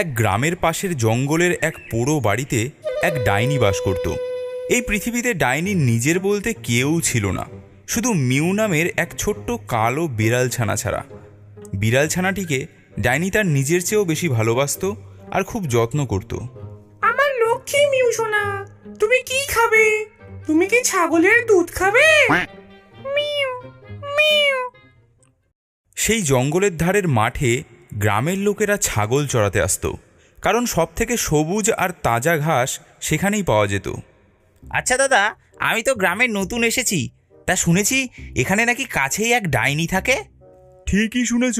এক গ্রামের পাশের জঙ্গলের এক পোড়ো বাড়িতে এক ডাইনি বাস করত। এই পৃথিবীতে ডাইনির নিজের বলতে কেউ ছিল না, শুধু মিউ নামের এক ছোট্ট কালো বিড়াল ছানা ছাড়া। বিড়াল ছানাটিকে ডাইনি তার নিজের চেয়েও বেশি ভালোবাসত আর খুব যত্ন করত। আমার লক্ষ্মী মিউ সোনা, তুমি কি খাবে? তুমি কি ছাগলের দুধ খাবে? Mu mu. সেই জঙ্গলের ধারের মাঠে গ্রামের লোকেরা ছাগল চড়াতে আসত, কারণ সব থেকে সবুজ আর তাজা ঘাস সেখানেই পাওয়া যেত। আচ্ছা দাদা, আমি তো গ্রামে নতুন এসেছি, তা শুনেছি এখানে নাকি কাছেই এক ডাইনি থাকে। ঠিকই শুনেছ।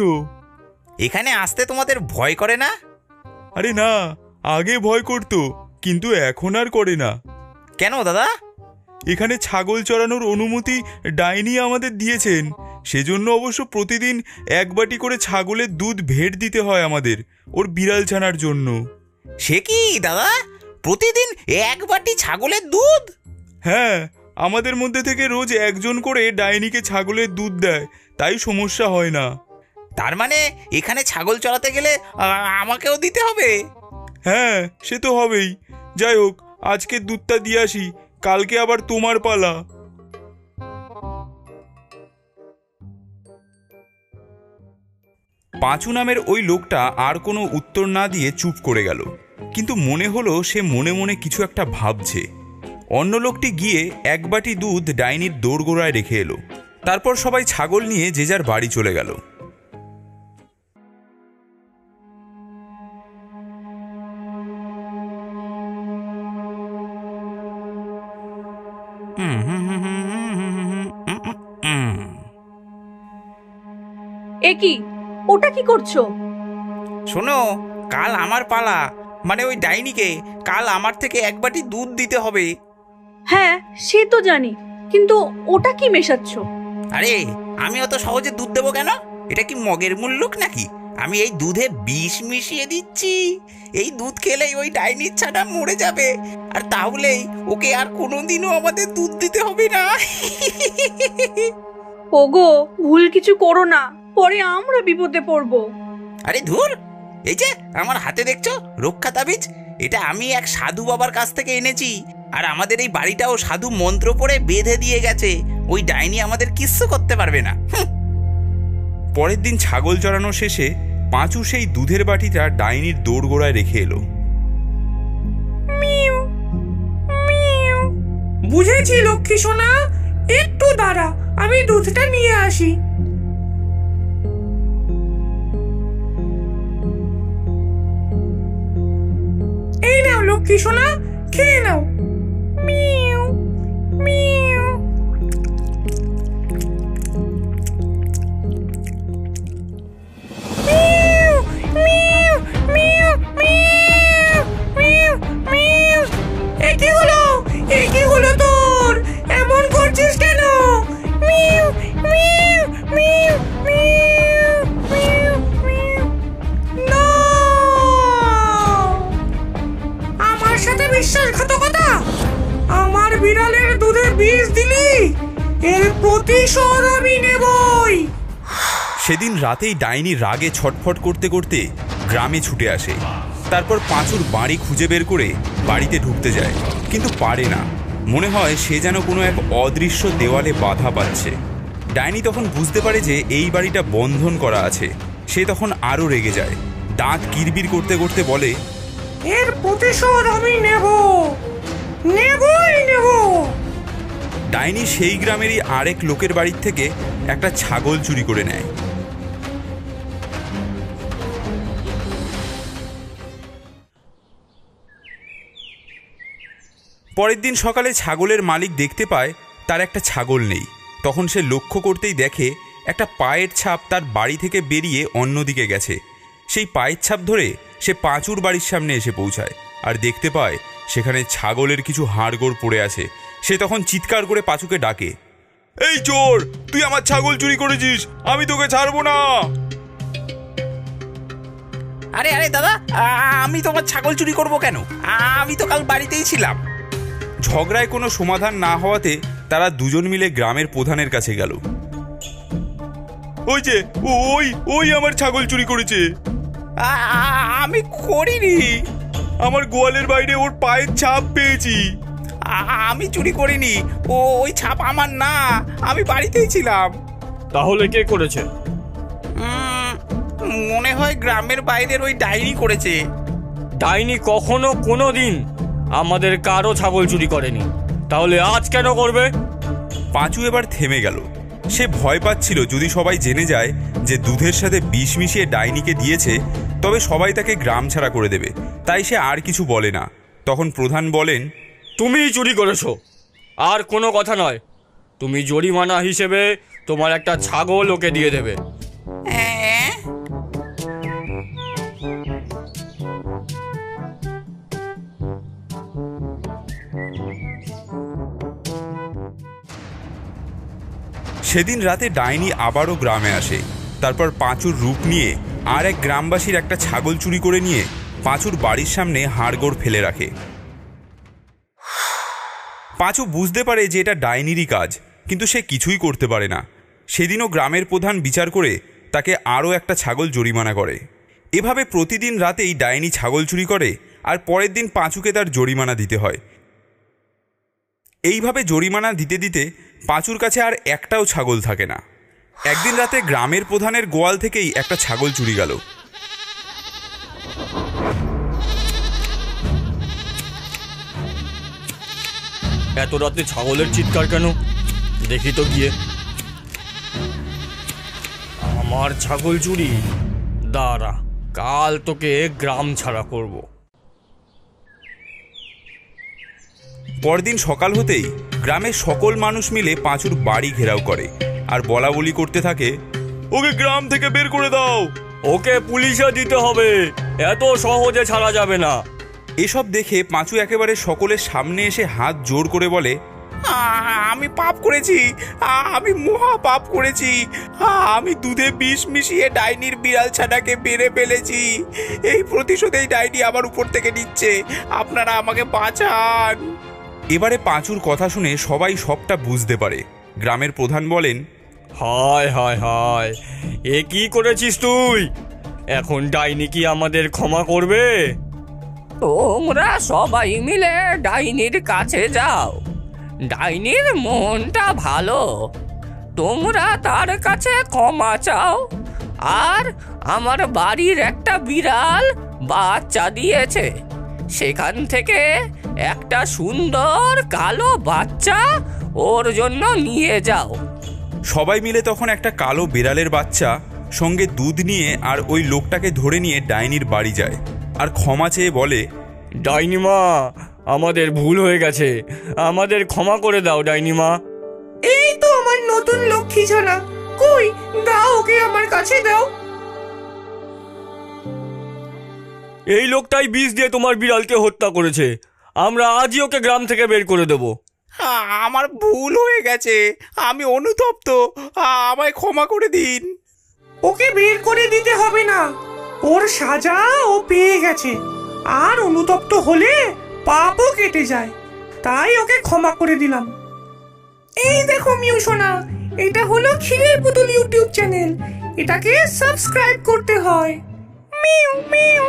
এখানে আসতে তোমাদের ভয় করে না? আরে না, আগে ভয় করত, কিন্তু এখন আর করে না। কেন দাদা? এখানে ছাগল চড়ানোর অনুমতি ডাইনি আমাদের দিয়েছেন, সেজন্য অবশ্য প্রতিদিন এক বাটি করে ছাগলের দুধ ভেট দিতে হয় আমাদের, ওর বিড়াল ছানার জন্য। সে কি দাদা, প্রতিদিন এক বাটি ছাগলের দুধ? হ্যাঁ, আমাদের মধ্যে থেকে রোজ একজন করে ডাইনিকে ছাগলের দুধ দেয়, তাই সমস্যা হয় না। তার মানে এখানে ছাগল চড়াতে গেলে আমাকেও দিতে হবে? হ্যাঁ, সে তো হবেই। যাই হোক, আজকের দুধটা দিয়ে আসি, কালকে আবার তোমার পালা। পাঁচু নামের ওই লোকটা আর কোনো উত্তর না দিয়ে চুপ করে গেল, কিন্তু মনে হলো সে মনে মনে কিছু একটা ভাবছে। অন্য লোকটি গিয়ে এক বাটি দুধ ডাইনির দোরগোড়ায় রেখে এলো। তারপর সবাই ছাগল নিয়ে যে যার বাড়ি চলে গেল। এ কি, ওটা কি করছো? শোনো, কাল আমার পালা, মানে ওই ডাইনিকে কাল আমার থেকে এক বাটি দুধ দিতে হবে। হ্যাঁ, সে তো জানি, কিন্তু ওটা কি মেশাচ্ছ? আরে আমি অত সহজে দুধ দেবো কেন? এটা কি মগের মুল্লুক নাকি? আমি এই দুধে বিষ মিশিয়ে দিচ্ছি। এই দুধ খেলেই ওই ডাইনির ছানা মরে যাবে, আর তাহলেই ওকে আর কোনোদিনও আমাদের দুধ দিতে হবে না। ওগো, ভুল কিছু করো না, পরে আমরা বিপদে পড়বো। আরে ধুর, এই যে আমার হাতে দেখছো রক্ষা তাবিজ, এটা আমি এক সাধু বাবার কাছ থেকে এনেছি, আর আমাদের এই বাড়িটাও সাধু মন্ত্র পড়ে বেঁধে দিয়ে গেছে। ওই ডাইনি আমাদের কিচ্ছু করতে পারবে না। পরের দিন ছাগল চড়ানো শেষে পাঁচু সেই দুধের বাটিটা ডাইনির দোরগোড়ায় রেখে এলো। Mu mu. বুঝেছি লক্ষ্মী সোনা, একটু দাঁড়া, আমি দুধটা নিয়ে আসি। এই নাও লক্ষ্মী সোনা, খেয়ে নাও। মিউ মিউ। মিউ মিউ মিউ মিউ মিউ মিউ। এ কি হলো? এ কি হলো তোর? এমন করছিস কেন? মিউ মিউ মিউ মিউ মিউ মিউ। না, আমার সাথে বিশ্বাসঘাতকতা? আমার বিড়ালের দুধে বিষ দিলি, এর প্রতিশোধ আমি নেবই। সেদিন রাতেই ডাইনি রাগে ছটফট করতে করতে গ্রামে ছুটে আসে। তারপর পাঁচুর বাড়ি খুঁজে বের করে বাড়িতে ঢুকতে যায়, কিন্তু পারে না। মনে হয় সে যেন কোনো এক অদৃশ্য দেওয়ালে বাধা পাচ্ছে। ডাইনি তখন বুঝতে পারে যে এই বাড়িটা বন্ধন করা আছে। সে তখন আরও রেগে যায়, দাঁত কিরবির করতে করতে বলে, এর প্রতিশোধ আমি নেবই নেব। ডাইনি সেই গ্রামেরই আরেক লোকের বাড়ির থেকে একটা ছাগল চুরি করে নেয়। পরের দিন সকালে ছাগলের মালিক দেখতে পায় তার একটা ছাগল নেই। তখন সে লক্ষ্য করতেই দেখে একটা পায়ের ছাপ তার বাড়ি থেকে বেরিয়ে অন্যদিকে গেছে। সেই পায়ের ছাপ ধরে সে পাঁচুর বাড়ির সামনে এসে পৌঁছায় আর দেখতে পায় সেখানে ছাগলের কিছু হাড়গোড় পড়ে আছে। সে তখন চিৎকার করে পাঁচুকে ডাকে, এই চোর, তুই আমার ছাগল চুরি করেছিস, আমি তোকে ছাড়বো না। আরে আরে দাদা, আমি তোমার ছাগল চুরি করব কেন? আমি তো কাল বাড়িতেই ছিলাম। ঝগড়ায় কোনো সমাধান না হওয়াতে তারা দুজন মিলে গ্রামের প্রধানের কাছে গেল। ওই যে ওই আমার ছাগল চুরি করেছে। আমি করিনি। আমার গোয়ালের বাইরে ওর পায়ের ছাপ পেয়েছি। আমি চুরি করিনি, ওই ছাপ আমার না, আমি বাড়িতেই ছিলাম। তাহলে কে করেছে? মনে হয় গ্রামের বাইরের ওই ডাইনি করেছে। ডাইনি কখনো কোনো দিন আমাদের কারো ছাগল চুরি করেনি, তাহলে আজ কেন করবে? পাঁচু এবার থেমে গেল। সে ভয় পাচ্ছিল যদি সবাই জেনে যায় যে দুধের সাথে বিষ মিশিয়ে ডাইনিকে দিয়েছে তবে সবাই তাকে গ্রাম ছাড়া করে দেবে, তাই সে আর কিছু বলে না। তখন প্রধান বলেন, তুমিই চুরি করেছো, আর কোনো কথা নয়। তুমি জরিমানা হিসেবে তোমার একটা ছাগল ওকে দিয়ে দেবে। হ্যাঁ? সেদিন রাতে ডাইনি আবারও গ্রামে আসে। তারপর পাঁচুর রূপ নিয়ে আর এক গ্রামবাসীর একটা ছাগল চুরি করে নিয়ে পাঁচুর বাড়ির সামনে হাড়গোড় ফেলে রাখে। পাঁচু বুঝতে পারে যে এটা ডাইনিরই কাজ, কিন্তু সে কিছুই করতে পারে না। সেদিনও গ্রামের প্রধান বিচার করে তাকে আরও একটা ছাগল জরিমানা করে। এভাবে প্রতিদিন রাতেই ডাইনি ছাগল চুরি করে আর পরের দিন পাঁচুকে তার জরিমানা দিতে হয়। এইভাবে জরিমানা দিতে দিতে পাঁচুর কাছে আর একটাও ছাগল থাকে না। একদিন রাতে গ্রামের প্রধানের গোয়াল থেকেই একটা ছাগল চুরি গেল। এত রাতে ছাগলের চিৎকার কেন? দেখি তো গিয়ে। আমার ছাগল চুরি, দাঁড়া, কাল তোকে গ্রাম ছাড়া করব। পরদিন সকাল হতেই গ্রামের সকল মানুষ মিলে পাঁচুর বাড়ি ঘেরাও করে আর বলা বলি করতে থাকে, ওকে গ্রাম থেকে বের করে দাও, ওকে পুলিশে দিতে হবে, এত সহজে ছাড়া যাবে না। এসব দেখে পাঁচু একেবারে সকলের সামনে এসে হাত জোর করে বলে, আমি পাপ করেছি, আমি মহা পাপ করেছি। আমি দুধে বিষ মিশিয়ে ডাইনির বিড়াল ছানাকে মেরে ফেলেছি। এই প্রতিশোধেই ডাইনি আমার উপর থেকে নিচ্ছে, আপনারা আমাকে বাঁচান। এবারে পাঁচুর কথা শুনে সবাই সবটা বুঝতে পারে। গ্রামের প্রধান বলেন, হায় হায় হায়, এ কি করেছিস তুই? এখন ডাইনি কি আমাদের ক্ষমা করবে? তোমরা সবাই মিলে ডাইনির কাছে যাও। ডাইনির মনটা ভালো, তোমরা তার কাছে ক্ষমা চাও। আর আমার বাড়ির একটা বিড়াল বাচ্চা দিয়েছে, সেখান থেকে একটা সুন্দর কালো বাচ্চা ওর জন্য নিয়ে যাও। সবাই মিলে তখন একটা কালো বিড়ালের বাচ্চা সঙ্গে দুধ নিয়ে আর ওই লোকটাকে ধরে নিয়ে ডাইনির বাড়ি যায় আর ক্ষমা চেয়ে বলে, ডাইনিমা, আমাদের ভুল হয়ে গেছে, আমাদের ক্ষমা করে দাও ডাইনিমা। এই তো আমার নতুন লক্ষ্মী ছানা, কই দাও ওকে আমার কাছে দাও। এই লোকটাই বিষ দিয়ে তোমার বিড়ালকে হত্যা করেছে, আমরা আজই ওকে গ্রাম থেকে বের করে দেব। আমার ভুল হয়ে গেছে, আমি অনুতপ্ত, আমায় ক্ষমা করে দিন। ওকে বের করে দিতে হবে না, ওর সাজা ও পেয়ে গেছে। আর অনুতপ্ত হলে পাপও কেটে যায়, তাই ওকে ক্ষমা করে দিলাম। এই দেখো মিউ সোনা, এটা হলো ক্ষীরের পুতুল ইউটিউব চ্যানেল, এটাকে সাবস্ক্রাইব করতে হয়। Mu mu.